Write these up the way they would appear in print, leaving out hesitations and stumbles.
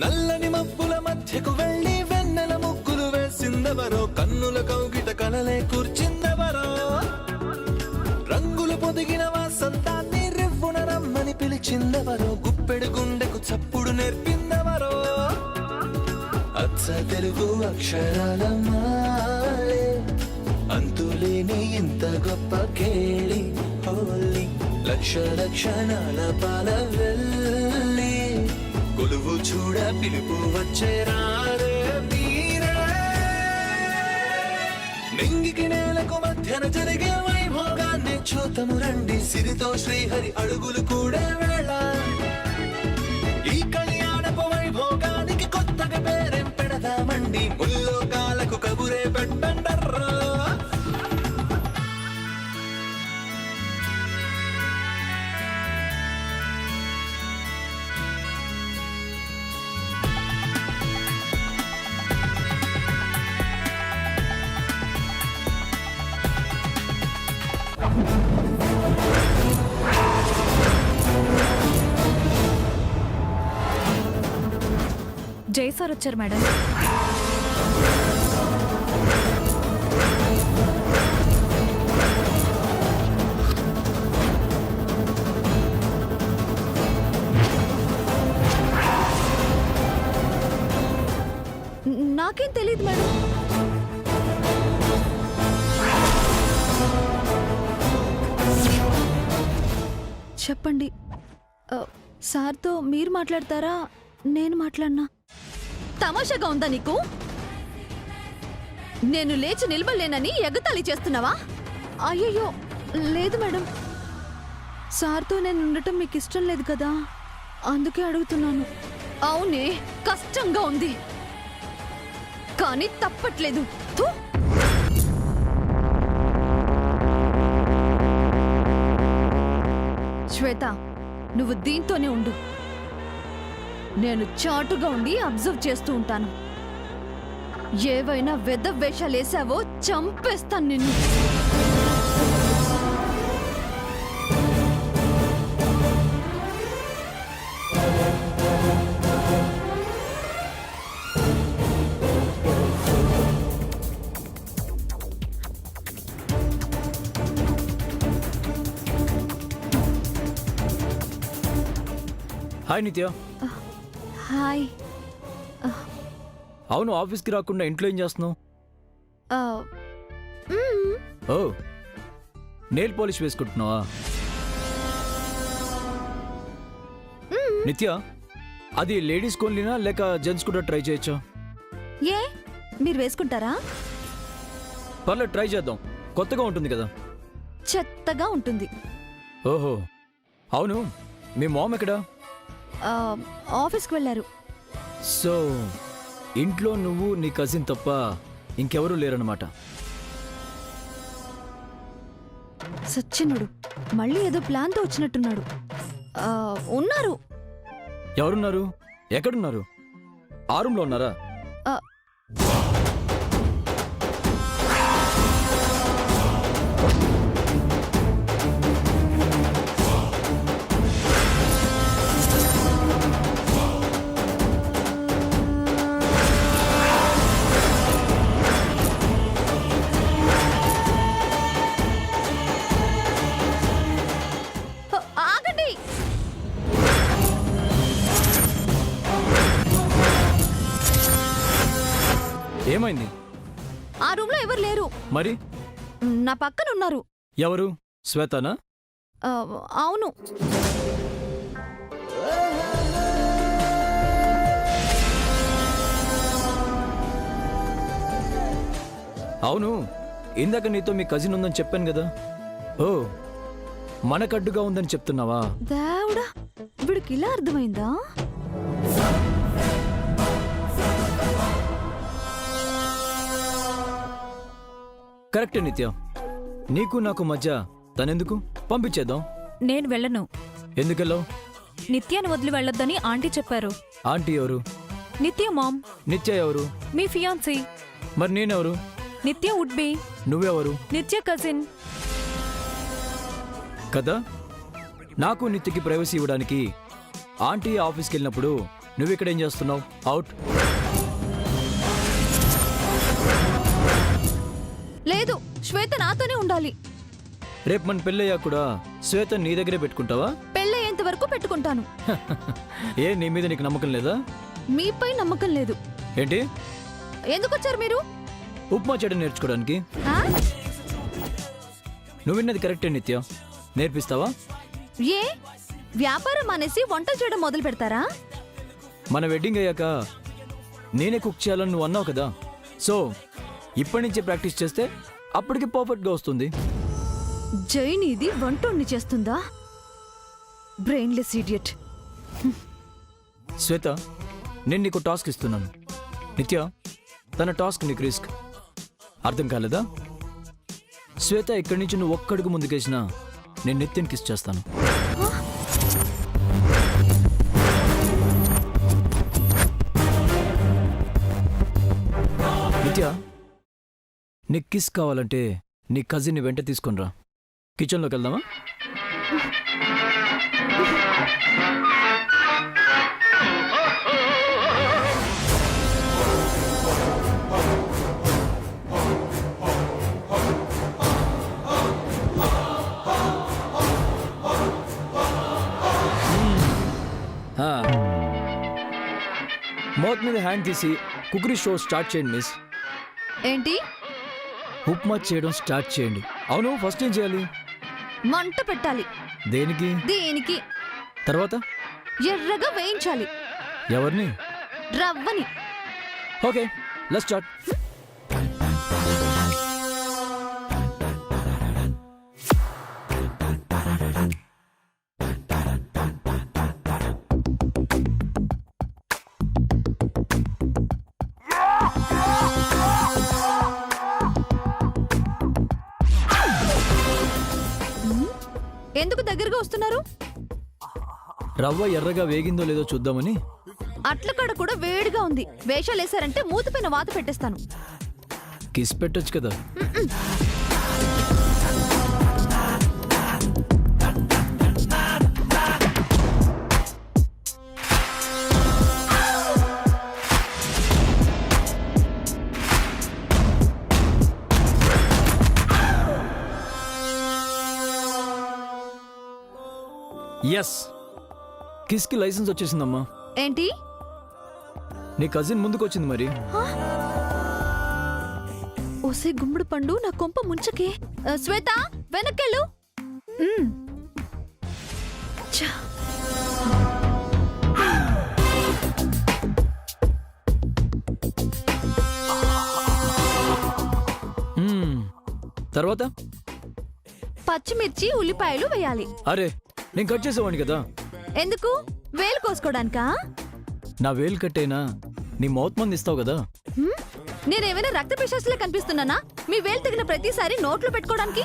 నల్లని మబ్బుల మధ్యకు వెళ్ళి వెన్నెల ముగ్గులు వేసిందెవరో, కన్నుల కౌగిట కలలే కూర్చిందెవరో, రంగులు పొదిగిన వాసంతాన్ని రివ్వున రమ్మని పిలిచిందెవరో, గుప్పెడు గుండెకు చప్పుడు నేర్పిందెవరో, అచ్చ తెలుగు అక్షరాల మాలే అంతులేని ఇంత గొప్ప కేళి హోలీ, లక్ష లక్షణాల పాల వెళ్ళి కొలువు చూడ పిలుపు వచ్చేరారే మీరే. నింగికి నేలకు మధ్యన జరిగే వైభోగాన్ని చూతము రండి, సిరితో శ్రీహరి అడుగులు కూడే వేళ, ఈ కళ్యాణపు వైభోగానికి కొత్తగా పేరేం పెడదామండి, ముల్లోకాలకు కబురే పెట్టండర్రా. జై సార్ వచ్చారు మేడం. నాకేం తెలియదు మేడం. చెప్పండి, సార్తో మీరు మాట్లాడతారా నేను మాట్లాడినా? తమాషాగా ఉందా నీకు? నేను లేచి నిలబడలేనని ఎగతాళి చేస్తున్నావా? అయ్యయ్యో లేదు మేడం, సార్తో నేను ఉండటం మీకు ఇష్టం లేదు కదా, అందుకే అడుగుతున్నాను. అవునే, కష్టంగా ఉంది కానీ తప్పట్లేదు. శ్వేత, నువ్వు దీంతోనే ఉండు, నేను చాటుగా ఉండి అబ్జర్వ్ చేస్తూ ఉంటాను. ఏవైనా వెధవ వేషాలేసావో చంపేస్తాను నిన్ను. హాయ్ నిత్య. హాయ్. అవును, ఆఫీస్కి రాకుండా ఇంట్లో ఏం చేస్తున్నావు? ఓ, నెయిల్ పాలిష్ వేసుకుంటున్నావా? నిత్య, అది లేడీస్ ఓన్లీనా లేక జెంట్స్ కూడా ట్రై చేయొచ్చా? ఏ, మీరు వేసుకుంటారా? పర్లేదు, ట్రై చేద్దాం, కొత్తగా ఉంటుంది కదా. చెత్తగా ఉంటుంది. ఓహో, అవును, మీ మామ్ ఎక్కడా? ఆఫీస్కి వెళ్ళారు. సో ఇంట్లో నువ్వు నీ కజిన్ తప్ప ఇంకెవరూ లేరన్నమాట. సచ్చినుడు మళ్ళీ ఏదో ప్లాన్తో వచ్చినట్టున్నాడు. ఉన్నారు. ఎవరున్నారు? ఎక్కడున్నారు? ఆ రూమ్లో ఉన్నారా? ఏమైంది? ఆ రూమ్ లో ఎవరు లేరు. మరి నా పక్కన ఉన్నారు. ఎవరు? శ్వేతనా? అవును. అవును, ఇందాక నీతో మీ కజిన్ ఉందని చెప్పాను కదా. ఓ, మనకడ్డుగా ఉందని చెప్తున్నావా? దేవుడా, వీడికి ఇలా అర్థమైందా? కరెక్టే నిత్య, నీకు నాకు మధ్య తనెందుకు? పంపించేద్దాం. నేను వెళ్ళను. ఎందుకెళ్ళావు? నిత్యాన్ని వదిలి వెళ్ళొద్దని ఆంటీ చెప్పారు. ఆంటీ ఎవరు? నిత్య మామ్. నిత్య ఎవరు? మీ ఫియాన్సీ. మరి నేనెవరు? నిత్య వుడ్ బి. నువ్వెవరు? నిత్య కజిన్. కదా, నాకు నిత్యకి ప్రైవసీ ఇవ్వడానికి ఆంటీ ఆఫీస్కి వెళ్ళినప్పుడు నువ్వు ఇక్కడ ఏం చేస్తున్నావు? అవుట్. లేదు, శ్వేత నాతోనే ఉండాలి. రేపు మన పెళ్ళయ్యా కూడా శ్వేత నీ దగ్గరే పెట్టుకుంటావా? పెళ్ళయ్యేంత వరకు పెట్టుకుంటాను. ఏ నీ మీద నీకు నమ్మకం లేదా? మీపై నమ్మకం లేదు. ఏంటి? ఎందుకు వచ్చారు మీరు? ఉప్మా చేయడం నేర్చుకోవడానికి. ఆ? నువ్వు విన్నది కరెక్టే నిత్య. నేర్పిస్తావా? ఏ వ్యాపారం అనేసి వంట చేయడం మొదలు పెడతారా? మన వెడ్డింగ్ అయ్యాక నేనే కుక్ చేయాలని నువ్వు అన్నావు కదా, సో ఇప్పటి నుంచే ప్రాక్టీస్ చేస్తే అప్పటికి పర్ఫెక్ట్గా వస్తుంది. జైన్ ఇది వంటోణ్ణి చేస్తుందా? Brainless idiot. శ్వేత, నేను నీకు టాస్క్ ఇస్తున్నాను. నిత్య, తన టాస్క్ నీకు రిస్క్. అర్థం కాలేదా? శ్వేత, ఇక్కడి నుంచి నువ్వు ఒక్కడుగు ముందుకేసినా నేను నిత్యని కిస్ చేస్తాను. నిత్య, నీకు కిస్ కావాలంటే నీ కజిన్ని వెంట తీసుకుని రా. కిచెన్లోకి వెళ్దామా? మౌత్ మీద హ్యాండ్ తీసి కుకరీ షో స్టార్ట్ చేయండి మిస్. ఏంటి? ఉప్మా చేయడం స్టార్ట్ చేయండి. అవును, ఫస్ట్ ఏం చేయాలి? మంట పెట్టాలి. దేనికి? దేనికి? తర్వాత ఎర్రగా వేయించాలి. ఎవరిని? రవ్వని. Okay, let's start. ఎందుకు దగ్గరగా వస్తున్నారు? రవ్వ ఎర్రగా వేగిందో లేదో చూద్దామని. అట్ల కాడ కూడా వేడిగా ఉంది. వేషాలు వేసారంటే మూతిపైన వాత పెట్టేస్తాను. కిస్ పెట్టొచ్చు కదా. ఎస్, కిస్కి లైసెన్స్ వచ్చేసిందమ్మా. ఏంటి? నీ కజిన్ ముందుకు వచ్చింది మరి. ఓసే గుమ్మడి పండు, నా కొంప ముంచకే. శ్వేత, వెనక్కెళ్ళు. ఛ. తర్వాత పచ్చిమిర్చి, ఉల్లిపాయలు వేయాలి. అరే, నేను కట్ చేసేవాడిని కదా. ఎందుకు? వేలు కోసుకోడానికా? నా వేలు కట్టేనా నీ మౌత్ మంది ఇస్తావు కదా. నేనేమైనా రక్త పిశాచులే కనిపిస్తున్నానా? మీ వేలు తగిన ప్రతిసారి నోట్లో పెట్టుకోవడానికి?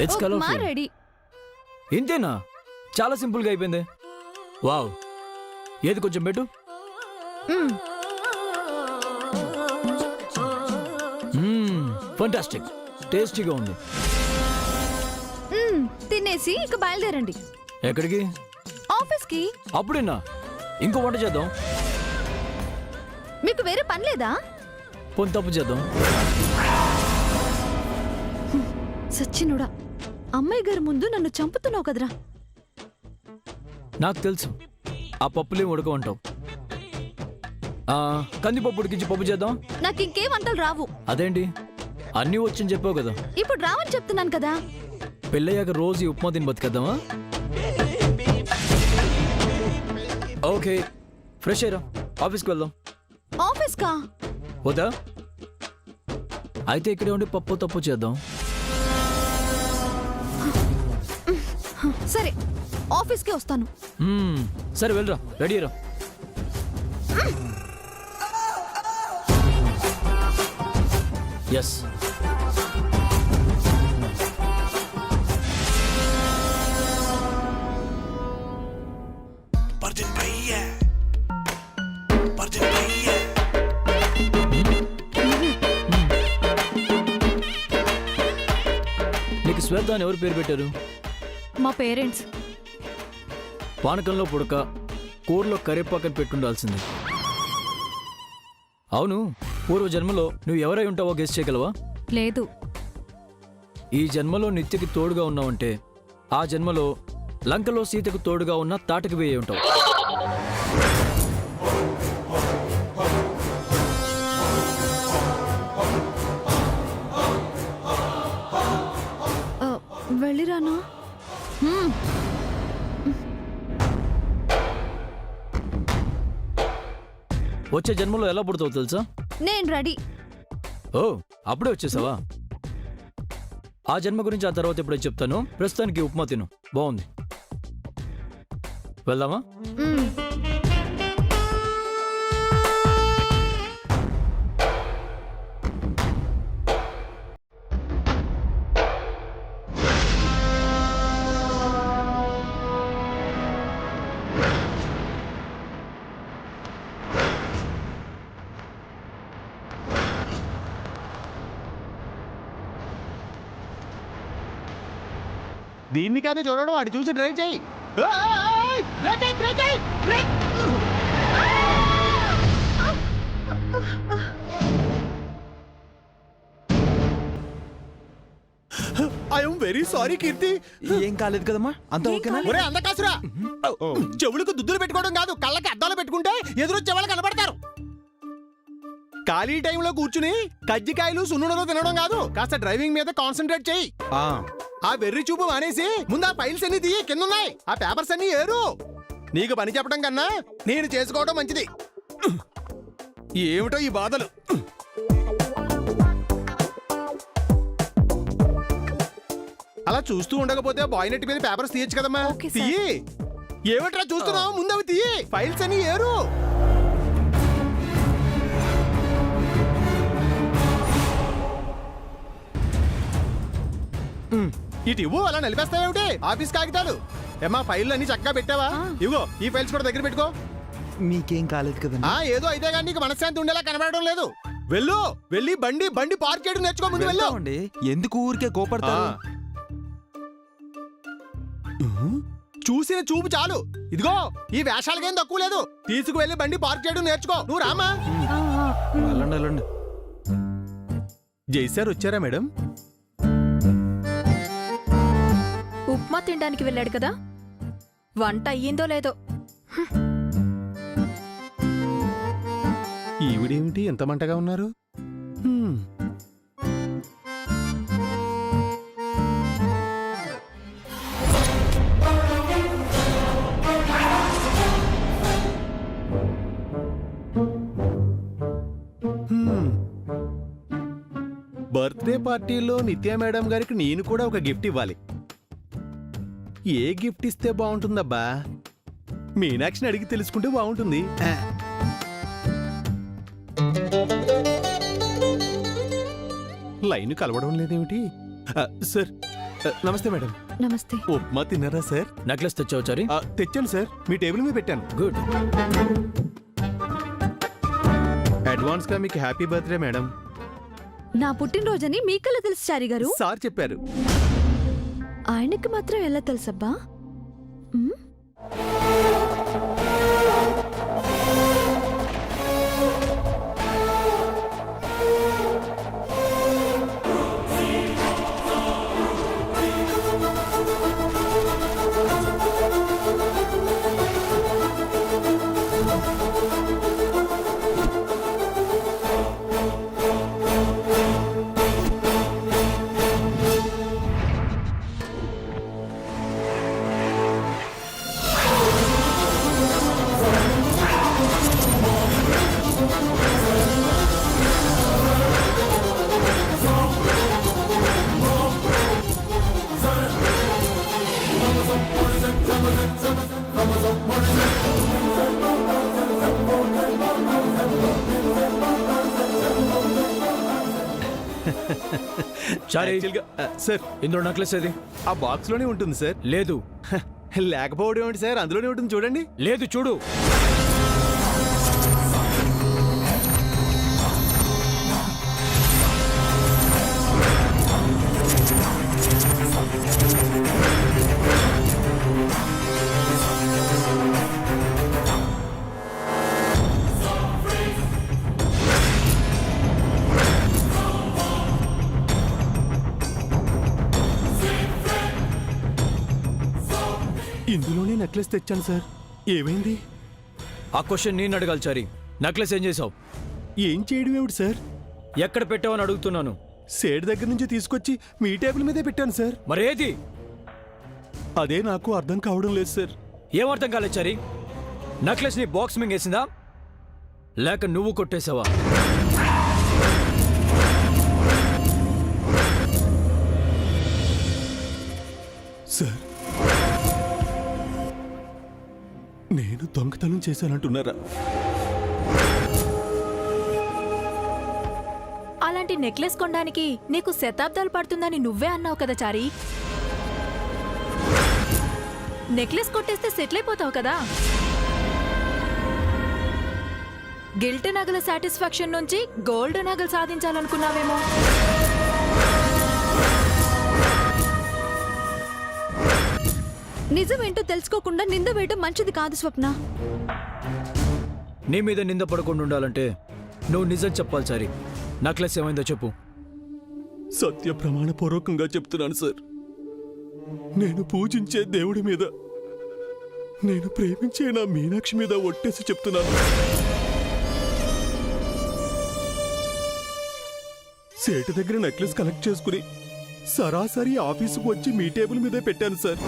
It's upma ready. ఇంతేనా? చాలా సింపుల్ గా అయిపోయింది. వావ్, ఏది కొంచెం పెట్టు. ఫంటాస్టిక్, టేస్టీగా ఉంది. తినేసి ఇక బయలుదేరండి. ఎక్కడికి? ఆఫీస్కి. అప్పుడేనా? ఇంకో వంట చేద్దాం. మీకు వేరే పని లేదా? పోనీ తప్పు చేద్దాం. సచ్చినుడా, అమ్మాయి గారి ముందు నన్ను చంపుతున్నావు కదరా. నాకు తెలుసు, ఆ పప్పులేం ఉడకమంటావు. కందిపప్పు ఉడికించి పప్పు చేద్దాం. నాకు ఇంకేం వంటలు రావు. అదేంటి, అన్నీ వచ్చని చెప్పావు కదా. ఇప్పుడు రావని చెప్తున్నాను కదా. పెళ్ళయ్యాక రోజు ఈ ఉప్మా తిని బతికేద్దామా? ఓకే, ఫ్రెష్ అయ్యరా, ఆఫీస్కి వెళ్దాం. ఆఫీస్కా? వద్దా? అయితే ఇక్కడే ఉండి పప్పు తప్పు చేద్దాం. సరే, ఆఫీస్కే వస్తాను. సరే వెళ్ళరా, రెడీ రా. ఎస్, శ్వేత అని ఎవరు పేరు పెట్టారు? మా పేరెంట్స్. పానకంలో పుడక కూరలో కరివేపాకని పెట్టుండాల్సింది. అవును, పూర్వ జన్మలో నువ్వు ఎవరై ఉంటావో గెస్ చేయగలవా? లేదు. ఈ జన్మలో నిత్యకి తోడుగా ఉన్నావంటే ఆ జన్మలో లంకలో సీతకు తోడుగా ఉన్న తాటకి వేయి ఉంటావు. వెళ్ళిరానా? వచ్చే జన్మలో ఎలా పుడతావు తెలుసా? నేను రెడీ. ఓ, అప్పుడే వచ్చేసావా? ఆ జన్మ గురించి ఆ తర్వాత ఎప్పుడైతే చెప్తాను. ప్రస్తుతానికి ఉప్మా తిను, బాగుంది. వెళ్దామా? దీన్ని కాదే చూడడం, వాడు చూసి డ్రైవ్ చేయి. ఐఎమ్ వెరీ సారీ కీర్తి. ఏం కాలేదు కదమ్మా, అంత ఓకేనా? ఒరే అందకాసురా, చెవులకు దుద్దులు పెట్టుకోవడం కాదు, కళ్ళకి అద్దాలు పెట్టుకుంటే ఎదురొచ్చే వాళ్ళు కనబడతారు. ఖాళీ టైంలో కూర్చుని కజ్జికాయలు సున్నుడలు తినడం కాదు, కాస్త డ్రైవింగ్ మీద కాన్సన్ట్రేట్ చేయి. ఆ వెర్రి చూపు మానేసి ముందు ఆ ఫైల్స్ అన్ని తీయి, కింద ఉన్నాయి ఆ పేపర్స్ అన్ని ఏరు. నీకు పని చెప్పడం కన్నా నేను చేసుకోవడం మంచిది. ఏమిటో ఈ బాధలు. అలా చూస్తూ ఉండకపోతే బాయ్ నెట్ మీద పేపర్స్ తీయచ్చు కదమ్మా. Okay sir. తీయి. ఏమిట్రా చూస్తున్నావు, ముందు అవి తీయి, ఫైల్స్ అన్ని ఏరు. ఇటు ఇవ్వు, అలా నిలిపేస్తావేమిటి? ఆఫీస్ కాగితాలు ఏమా ఫైల్ అన్ని చక్కగా పెట్టావా? ఇవ్వు, ఈ ఫైల్స్ కూడా దగ్గర పెట్టుకో. మీకేం కాలేదు కదా? ఏదో అయితే కానీ నీకు మనశ్శాంతి ఉండేలా కనబడడం లేదు. వెళ్ళు, వెళ్ళి బండి పార్క్ చేయడం నేర్చుకో. ముందు వెళ్ళు. ఎందుకు ఊరికే కోపడతారు? చూసిన చూపు చాలు. ఇదిగో ఈ వేషాలకేం తక్కువ లేదు. తీసుకువెళ్ళి బండి పార్క్ చేయడం నేర్చుకో. నువ్వు రామా. వెళ్ళండి. జైసార్ వచ్చారా మేడం? ఉప్మా తినడానికి వెళ్ళాడు కదా, వంట అయ్యిందో లేదో. ఈవిడేమిటి ఎంత మంటగా ఉన్నారు? బర్త్డే పార్టీలో నిత్య మేడం గారికి నేను కూడా ఒక గిఫ్ట్ ఇవ్వాలి. ఏ గిఫ్ట్ ఇస్తే బాగుంటుందబ్బా? మీనాక్షిని అడిగి తెలుసుకుంటే బాగుంటుంది. లైన్ కలవడం లేదేమిటి? సార్ నమస్తే మేడం. నమస్తే. ఉప్మా తిన్నారా సార్? నెక్లెస్ తెచ్చావు చారి? తెచ్చాను సార్, మీ టేబుల్ మీద పెట్టాను. గుడ్. అడ్వాన్స్ గా మీకు హ్యాపీ బర్త్డే మేడం. నా పుట్టినరోజని మీకెలా తెలుసు చారి గారు? సార్ చెప్పారు. ఆయనకి మాత్రం ఎలా తెలుసబ్బా? చారి, సార్ ఇందులో నెక్లెస్ ఏది? ఆ బాక్స్ లోనే ఉంటుంది సార్. లేదు. లేకపోవడం ఏమిటి సార్, అందులోనే ఉంటుంది చూడండి. లేదు, చూడు. నెక్లెస్ తెచ్చాను సార్. ఏమైంది? ఆ క్వశ్చన్ నేను అడగాలి చారి. నెక్లెస్ ఏం చేసావు? ఏం చేయడం ఏమిటి సార్? ఎక్కడ పెట్టావని అడుగుతున్నాను. సేటు దగ్గర నుంచి తీసుకొచ్చి మీ టేబుల్ మీదే పెట్టాను సార్. మరేది? అదే నాకు అర్థం కావడం లేదు సార్. ఏం అర్థం కాలేదు చారి? నెక్లెస్ ని బాక్స్ మింగేసిందా లేక నువ్వు కొట్టేసావా? సార్, నేను దొంగతనం చేశానంటున్నారా? అలాంటి నెక్లెస్ కొనడానికి నీకు శతాబ్దాలు పడుతుందని నువ్వే అన్నావు కదా చారి. నెక్లెస్ కొట్టేస్తే సెటిల్ అయిపోతావు కదా. గిల్ట్ నగల సాటిస్ఫాక్షన్ నుంచి గోల్డ్ నగలు సాధించాలనుకున్నావేమో. నిజమేంటో తెలుసుకోకుండా నింద వేయటం మంచిది కాదు స్వప్న. నీ మీద నింద పడకుండా ఉండాలంటే నువ్వు నిజం చెప్పాలి చారి. నెక్లెస్ ఏమైందో చెప్పు. సత్య ప్రమాణపూర్వకంగా చెప్తున్నాను సార్. నేను పూజించే దేవుడి మీద, నేను ప్రేమించే నా మీనాక్షి మీద ఒట్టేసి చెప్తున్నాను. సేటు దగ్గర నెక్లెస్ కలెక్ట్ చేసుకుని సరాసరి ఆఫీసుకు వచ్చి మీ టేబుల్ మీదే పెట్టాను సార్.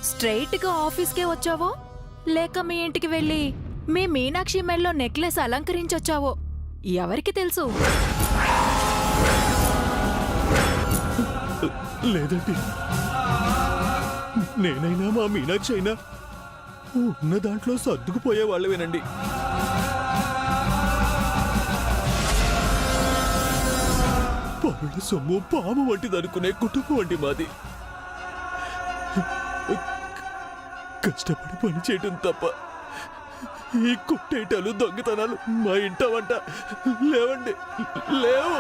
స్ట్రైట్ గా ఆఫీస్కే వచ్చావో లేక మీ ఇంటికి వెళ్ళి మీ మీనాక్షి మెల్లో నెక్లెస్ అలంకరించొచ్చావో ఎవరికి తెలుసు? లేదండి, నేనైనా మా మీనాక్షి అయినా ఉన్న దాంట్లో సర్దుకుపోయే వాళ్ళవేనండి. పరుల సొమ్ము పాము వంటిది అనుకునే కుటుంబం అండి మాది. కష్టపడి పని చేయటం తప్ప ఈ కుట్టేటాలు దొంగతనాలు మా ఇంట వంట లేవండి, లేవు.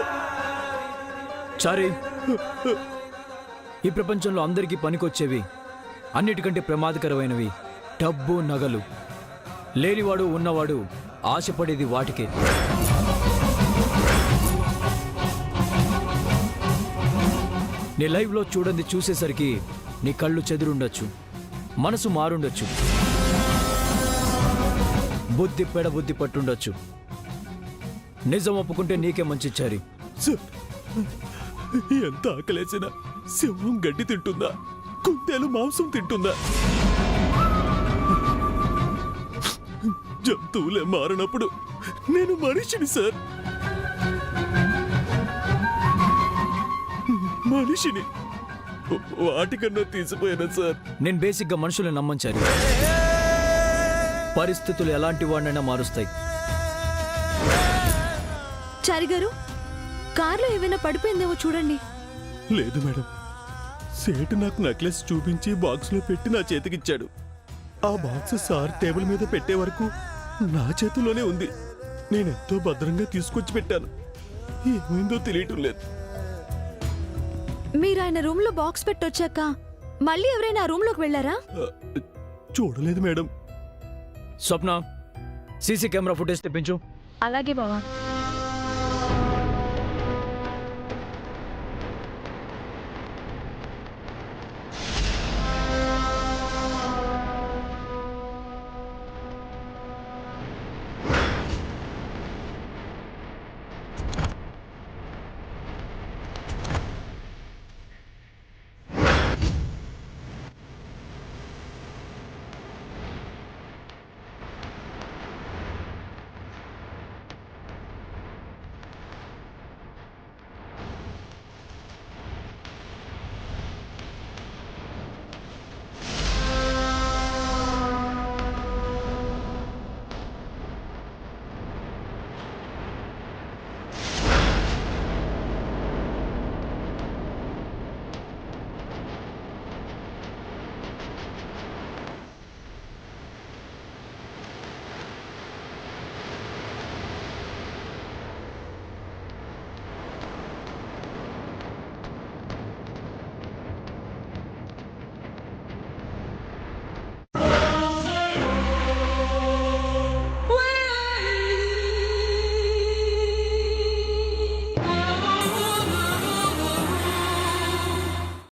చారి, ఈ ప్రపంచంలో అందరికీ పనికొచ్చేవి, అన్నిటికంటే ప్రమాదకరమైనవి డబ్బు, నగలు. లేనివాడు ఉన్నవాడు ఆశపడేది వాటికే. నీ లైవ్లో చూడండి చూసేసరికి నీ కళ్ళు చెదిరుండొచ్చు, మనసు మారుండొచ్చు, బుద్ధి పెడబుద్ధి పట్టుండొచ్చు. నిజం ఒప్పుకుంటే నీకే మంచి చారి. సార్, ఎంత ఆకలేసినా సింహం గడ్డి తింటుందా, కుందేలు మాంసం తింటుందా? జంతువులే మారినప్పుడు నేను మనిషిని సార్, మనిషిని. వాటికన్నా తీసిపోయాను సార్. నేను బేసిక్గా మనుషుల్ని నమ్మంచారు. పరిస్థితులు ఎలాంటి వాడినైనా మారుస్తాయి. చారి గారు, కార్లో ఏమైనా పడిపోయిందేమో చూడండి. లేదు మేడం, సేటు నాకు నెక్లెస్ చూపించి బాక్స్లో పెట్టి నా చేతికిచ్చాడు. ఆ బాక్స్ సార్ టేబుల్ మీద పెట్టే వరకు నా చేతిలోనే ఉంది. నేనెంతో భద్రంగా తీసుకొచ్చి పెట్టాను. ఏమైందో తెలియటం లేదు. మీరు ఆయన రూమ్ లో బాక్స్ పెట్టొచ్చాక మళ్ళీ ఎవరైనా ఆ రూమ్ లోకి వెళ్ళారా? చూడలేదు మేడం. స్వప్న, సీసీ కెమెరా ఫుటేజ్ తెప్పించు. అలాగే బావా.